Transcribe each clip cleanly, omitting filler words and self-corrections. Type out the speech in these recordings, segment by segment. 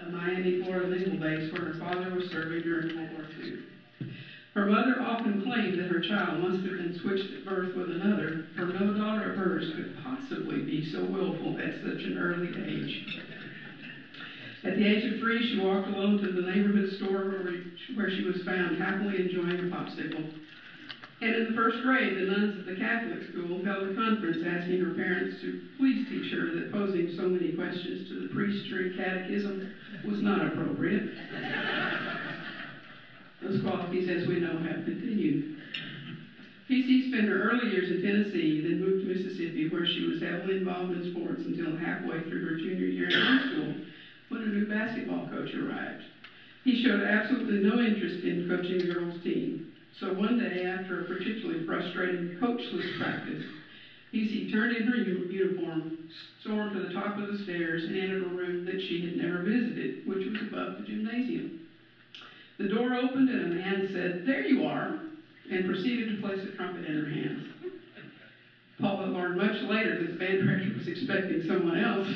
a Miami, Florida naval base where her father was serving during World War II. Her mother often claimed that her child must have been switched at birth with another, for no daughter of hers could possibly be so willful at such an early age. At the age of 3, she walked alone to the neighborhood store where she was found happily enjoying a popsicle. And in the first grade, the nuns at the Catholic school held a conference asking her parents to please teach her that posing so many questions to the priest during catechism was not appropriate. Those qualities, as we know, have continued. PC spent her early years in Tennessee, then moved to Mississippi, where she was heavily involved in sports until halfway through her junior year in high school, when a new basketball coach arrived. He showed absolutely no interest in coaching the girls' team. So one day, after a particularly frustrating coachless practice, PC turned in her uniform, stormed to the top of the stairs, and entered a room that she had never visited, which was above the gymnasium. The door opened and a man said, "There you are," and proceeded to place a trumpet in her hands. Paula learned much later that the band director was expecting someone else.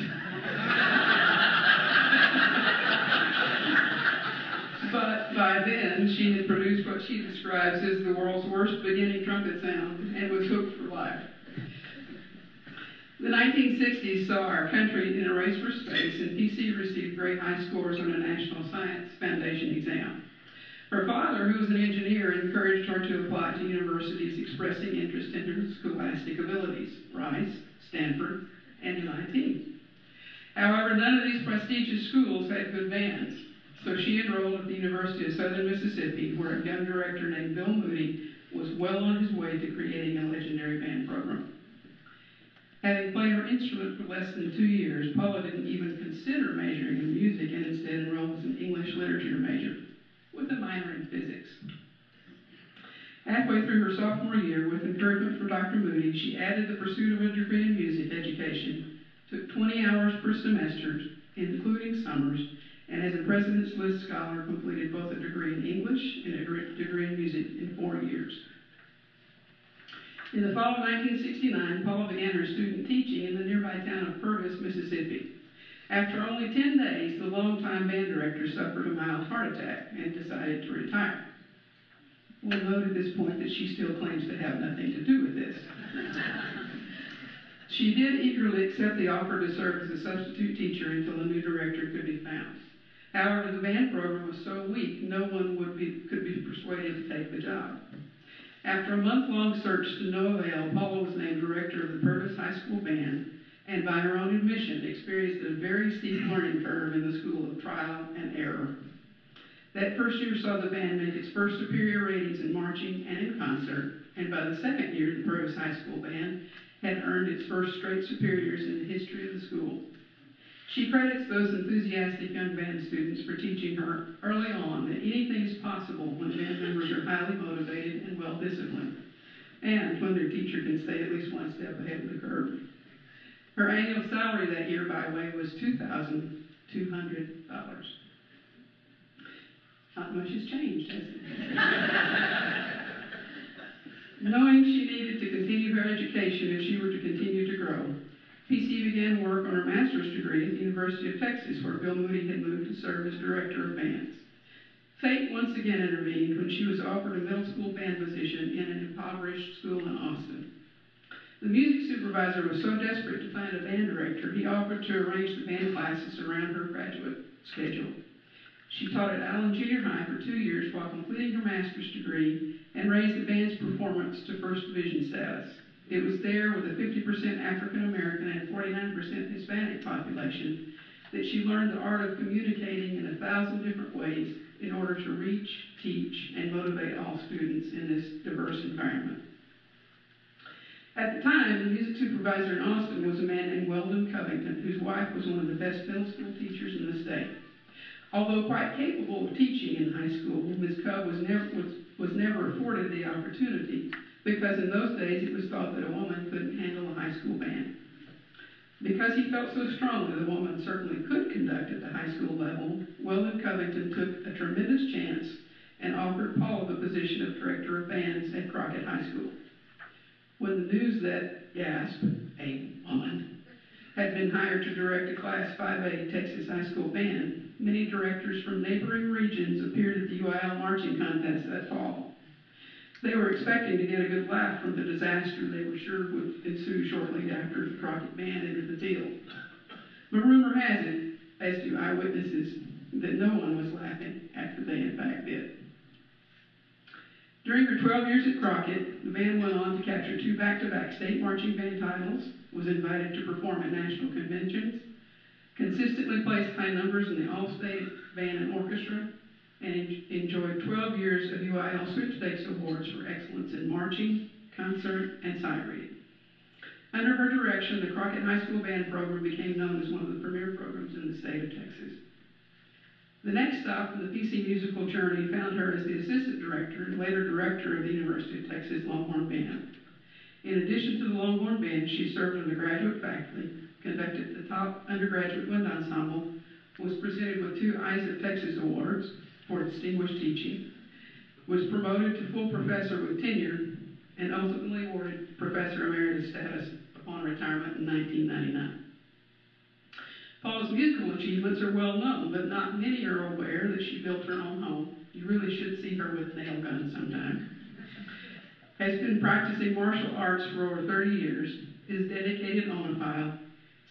But by then, she had produced what she describes as the world's worst beginning trumpet sound and was hooked for life. The 1960s saw our country in a race for space, and PC received very high scores on a National Science Foundation exam. Her father, who was an engineer, encouraged her to apply to universities expressing interest in her scholastic abilities, Rice, Stanford, and MIT. However, none of these prestigious schools had good bands, so she enrolled at the University of Southern Mississippi, where a young director named Bill Moody was well on his way to creating a legendary band program. Having played her instrument for less than 2 years, Paula didn't even consider majoring in music and instead enrolled as an English literature major, with a minor in physics. Halfway through her sophomore year, with encouragement from Dr. Moody, she added the pursuit of a degree in music education, took 20 hours per semester, including summers, and as a President's List scholar, completed both a degree in English and a degree in music in 4 years. In the fall of 1969, Paula began her student teaching in the nearby town of Purvis, Mississippi. After only 10 days, the longtime band director suffered a mild heart attack and decided to retire. We'll note at this point that she still claims to have nothing to do with this. She did eagerly accept the offer to serve as a substitute teacher until a new director could be found. However, the band program was so weak, no one could be persuaded to take the job. After a month-long search to no avail, Paula was named director of the Purvis High School Band, and by her own admission, experienced a very steep learning curve in the school of trial and error. That first year saw the band make its first superior ratings in marching and in concert, and by the second year, the Purvis High School Band had earned its first straight superiors in the history of the school. She credits those enthusiastic young band students for teaching her early on that anything is possible when band members are highly motivated and well-disciplined, and when their teacher can stay at least one step ahead of the curve. Her annual salary that year, by the way, was $2,200. Not much has changed, has it? Knowing she needed to continue her education if she were to continue to grow, PC began work on her master's degree at the University of Texas, where Bill Moody had moved to serve as director of bands. Fate once again intervened when she was offered a middle school band position in an impoverished school in Austin. The music supervisor was so desperate to find a band director, he offered to arrange the band classes around her graduate schedule. She taught at Allen Junior High for 2 years while completing her master's degree and raised the band's performance to first division status. It was there, with a 50% African American and 49% Hispanic population, that she learned the art of communicating in 1,000 different ways in order to reach, teach, and motivate all students in this diverse environment. At the time, the music supervisor in Austin was a man named Weldon Covington, whose wife was one of the best middle school teachers in the state. Although quite capable of teaching in high school, Ms. Cove was never afforded the opportunity, because in those days it was thought that a woman couldn't handle a high school band. Because he felt so strongly the woman certainly could conduct at the high school level, Weldon Covington took a tremendous chance and offered Paula the position of director of bands at Crockett High School. When the news that, gasp, a woman, had been hired to direct a Class 5A Texas high school band, many directors from neighboring regions appeared at the UIL marching contest that fall. They were expecting to get a good laugh from the disaster they were sure would ensue shortly after the Crockett band entered the field. But rumor has it, as do eyewitnesses, that no one was laughing after they in fact did. During her 12 years at Crockett, the band went on to capture 2 back-to-back state marching band titles, was invited to perform at national conventions, consistently placed high numbers in the All-State Band and Orchestra, and enjoyed 12 years of UIL Sweepstakes Awards for excellence in marching, concert, and sight reading. Under her direction, the Crockett High School Band program became known as one of the premier programs in the state of Texas. The next stop in the PC musical journey found her as the assistant director and later director of the University of Texas Longhorn Band. In addition to the Longhorn Band, she served on the graduate faculty, conducted the top undergraduate wind ensemble, was presented with 2 Eyes of Texas Awards for distinguished teaching, was promoted to full professor with tenure, and ultimately awarded professor emeritus status upon retirement in 1999. Paula's musical achievements are well known, but not many are aware that she built her own home. You really should see her with a nail gun sometime. Has been practicing martial arts for over 30 years, is dedicated onophile,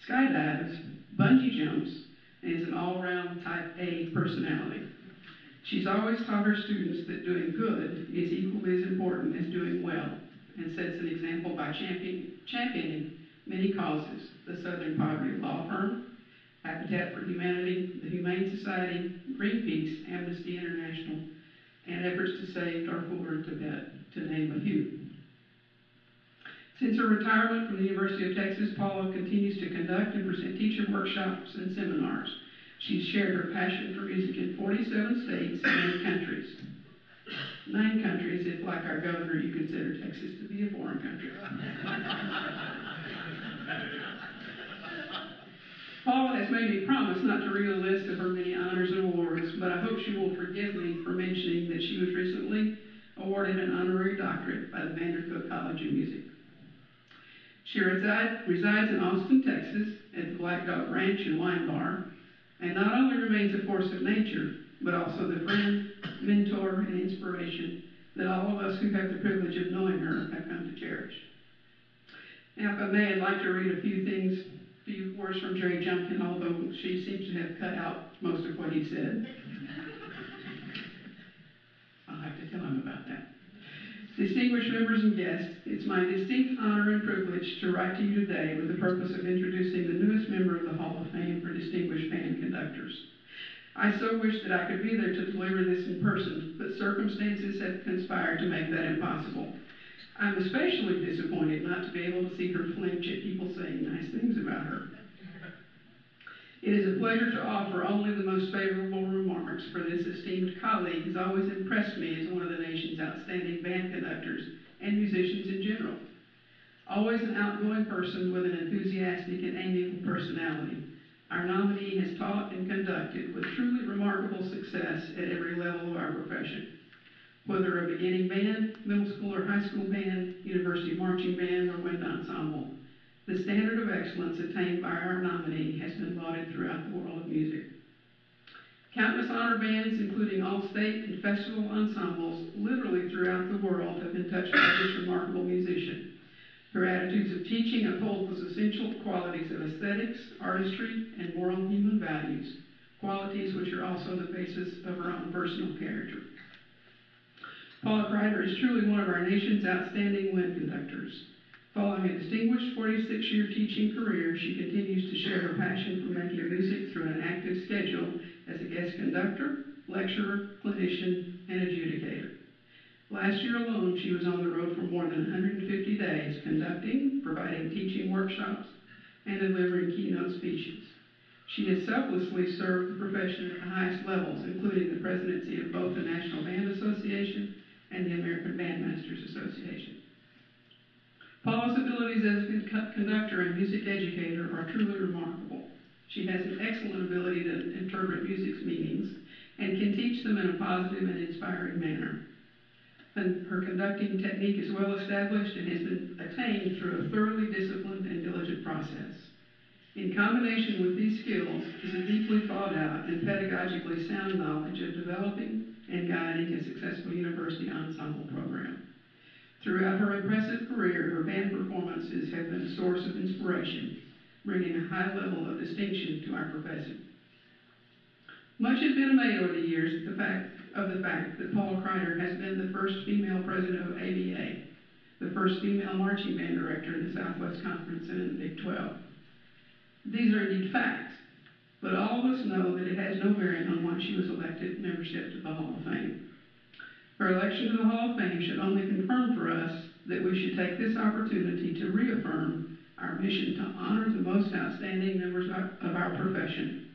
skydives, bungee jumps, and is an all-around type A personality. She's always taught her students that doing good is equally as important as doing well, and sets an example by championing many causes: the Southern Poverty Law Firm, Habitat for Humanity, the Humane Society, Greenpeace, Amnesty International, and efforts to save Darfur and Tibet, to name a few. Since her retirement from the University of Texas, Paula continues to conduct and present teacher workshops and seminars. She's shared her passion for music in 47 states and 8 countries. 9 countries if, like our governor, you consider Texas to be a foreign country. Paula has made me promise not to read a list of her many honors and awards, but I hope she will forgive me for mentioning that she was recently awarded an honorary doctorate by the Vandercook College of Music. She resides in Austin, Texas, at the Black Dog Ranch and Wine Bar, and not only remains a force of nature, but also the friend, mentor, and inspiration that all of us who have the privilege of knowing her have come to cherish. Now, if I may, I'd like to read a few words from Jerry Junkin, although she seems to have cut out most of what he said. I'll have to tell him about that. Distinguished members and guests, it's my distinct honor and privilege to write to you today with the purpose of introducing the newest member of the Hall of Fame for Distinguished Band Conductors. I so wish that I could be there to deliver this in person, but circumstances have conspired to make that impossible. I'm especially disappointed not to be able to see her flinch at people saying nice things about her. It is a pleasure to offer only the most favorable remarks, for this esteemed colleague has always impressed me as one of the nation's outstanding band conductors and musicians in general. Always an outgoing person with an enthusiastic and amiable personality, our nominee has taught and conducted with truly remarkable success at every level of our profession. Whether a beginning band, middle school or high school band, university marching band, or wind ensemble, the standard of excellence attained by our nominee has been lauded throughout the world of music. Countless honor bands, including all state and festival ensembles, literally throughout the world have been touched by this remarkable musician. Her attitudes of teaching uphold those essential qualities of aesthetics, artistry, and moral human values, qualities which are also the basis of her own personal character. Paula Crider is truly one of our nation's outstanding wind conductors. Following a distinguished 46-year teaching career, she continues to share her passion for making music through an active schedule as a guest conductor, lecturer, clinician, and adjudicator. Last year alone, she was on the road for more than 150 days, conducting, providing teaching workshops, and delivering keynote speeches. She has selflessly served the profession at the highest levels, including the presidency of both the National Band Association and the American Bandmasters Association. Paula's abilities as a conductor and music educator are truly remarkable. She has an excellent ability to interpret music's meanings and can teach them in a positive and inspiring manner. And her conducting technique is well established and has been attained through a thoroughly disciplined and diligent process. In combination with these skills is a deeply thought out and pedagogically sound knowledge of developing and guiding a successful university ensemble program. Throughout her impressive career, her band performances have been a source of inspiration, bringing a high level of distinction to our profession. Much has been made over the years of the fact that Paula Crider has been the first female president of ABA, the first female marching band director in the Southwest Conference and in the Big 12. These are indeed facts, but all of us know that it has no bearing on why she was elected membership to the Hall of Fame. Her election to the Hall of Fame should only confirm for us that we should take this opportunity to reaffirm our mission to honor the most outstanding members of our profession,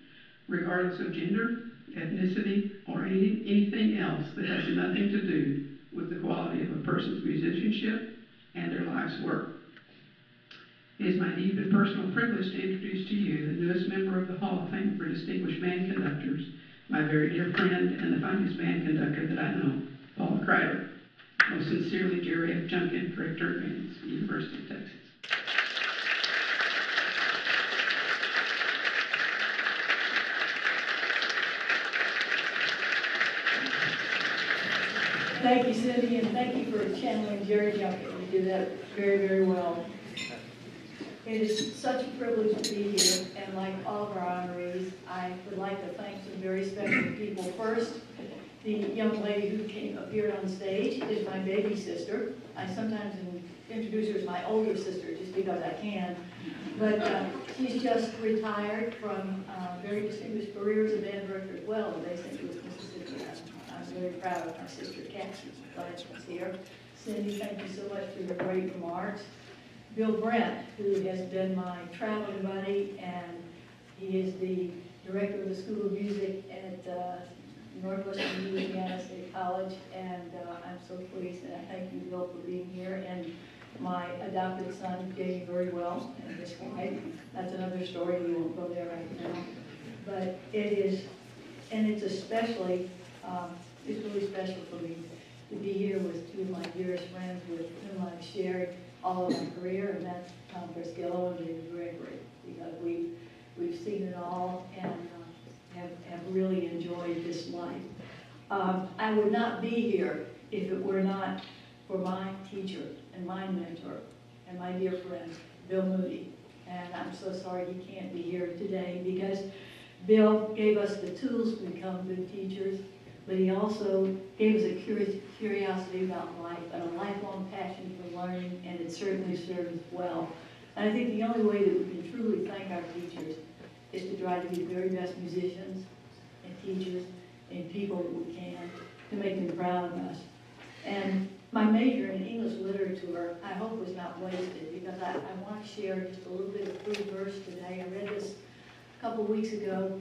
regardless of gender, ethnicity, or anything else that has nothing to do with the quality of a person's musicianship and their life's work. It is my deep and personal privilege to introduce to you the newest member of the Hall of Fame for Distinguished Band Conductors, my very dear friend and the finest band conductor that I know, Paula Crider. Most sincerely, Jerry F. Junkin, Director of Bands, University of Texas. Thank you, Cynthia, and thank you for channeling Jerry Junkin. You did that very, very well. It is such a privilege to be here, and like all of our honorees, I would like to thank some very special people. First, the young lady who appeared on stage is my baby sister. I sometimes introduce her as my older sister just because I can. But she's just retired from very distinguished career as a band director as well in St. Louis, Mississippi. I'm very proud of my sister, Cassie. Glad she's here. Cindy, thank you so much for your great remarks. Bill Brent, who has been my traveling buddy, and he is the director of the School of Music at Northwestern Louisiana State College, and I'm so pleased, and I thank you, Bill, for being here. And my adopted son, Jamie, very well, and his wife. That's another story, we won't go there right now. But it is, and it's especially, it's really special for me to be here with two of my dearest friends with whom I've shared all of my career, and that's Tom Friscillo and David Gregory, because we've seen it all and have really enjoyed this life. I would not be here if it were not for my teacher and my mentor and my dear friend, Bill Moody. And I'm so sorry he can't be here today, because Bill gave us the tools to become good teachers, but he also gave us a curiosity about life and a lifelong passion for learning, and it certainly served us well. And I think the only way that we can truly thank our teachers is to try to be the very best musicians and teachers and people that we can to make them proud of us. And my major in English literature, I hope, was not wasted, because I want to share just a little bit of free verse today. I read this a couple weeks ago,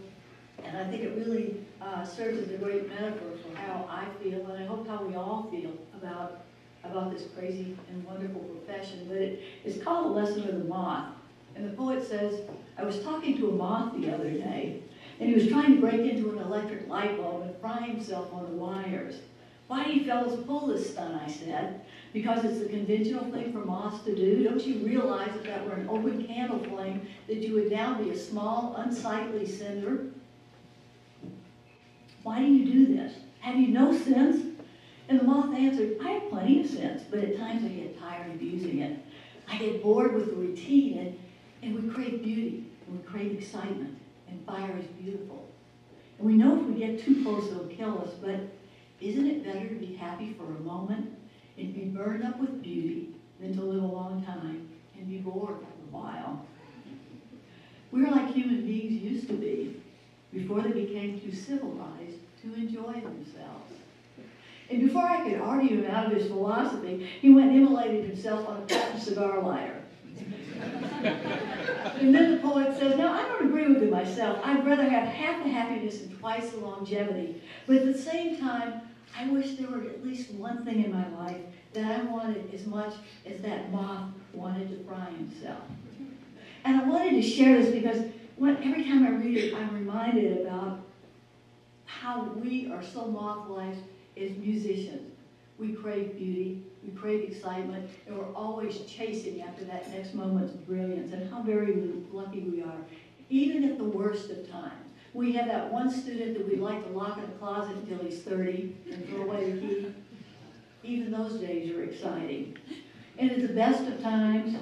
and I think it really serves as a great metaphor for how I feel, and I hope how we all feel about this crazy and wonderful profession. But it's called A Lesson of the Moth. And the poet says, I was talking to a moth the other day, and he was trying to break into an electric light bulb and fry himself on the wires. Why do you fellas pull this stunt, I said. Because it's the conventional thing for moths to do. Don't you realize if that were an open candle flame, that you would now be a small, unsightly cinder? Why do you do this? Have you no sense? And the moth answered, I have plenty of sense, but at times I get tired of using it. I get bored with the routine, and we crave beauty, and we crave excitement, and fire is beautiful. And we know if we get too close, it'll kill us, but isn't it better to be happy for a moment and be burned up with beauty than to live a long time and be bored for a while? We're like human beings used to be before they became too civilized to enjoy themselves. And before I could argue him out of his philosophy, he went and immolated himself on a patent cigar lighter. And then the poet says, now, I don't agree with it myself. I'd rather have half the happiness and twice the longevity. But at the same time, I wish there were at least one thing in my life that I wanted as much as that moth wanted to fry himself. And I wanted to share this because every time I read it, I'm reminded about how we are so moth-like as musicians. We crave beauty, we crave excitement, and we're always chasing after that next moment's brilliance, and how very lucky we are, even at the worst of times. We have that one student that we'd like to lock in a closet until he's 30 and throw away the key. Even those days are exciting. And at the best of times,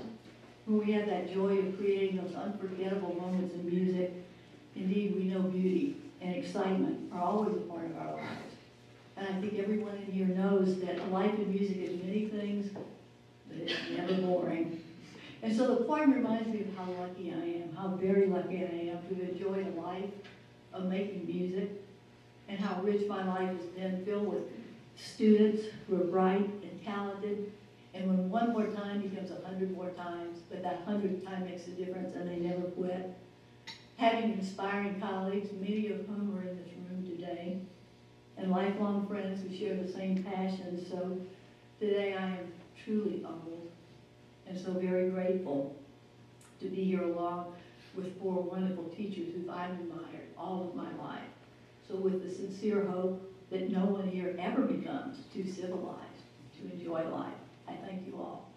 when we have that joy of creating those unforgettable moments in music, indeed we know beauty and excitement are always a part of our lives. And I think everyone in here knows that a life in music is many things, but it's never boring. And so the poem reminds me of how lucky I am, how very lucky I am to have enjoyed a life of making music, and how rich my life has been, filled with students who are bright and talented. And when one more time becomes 100 more times, but that 100th time makes a difference and they never quit. Having inspiring colleagues, many of whom are in this room today, and lifelong friends who share the same passion. So today I am truly humbled and so very grateful to be here along with 4 wonderful teachers who I've admired all of my life. So with the sincere hope that no one here ever becomes too civilized to enjoy life, I thank you all.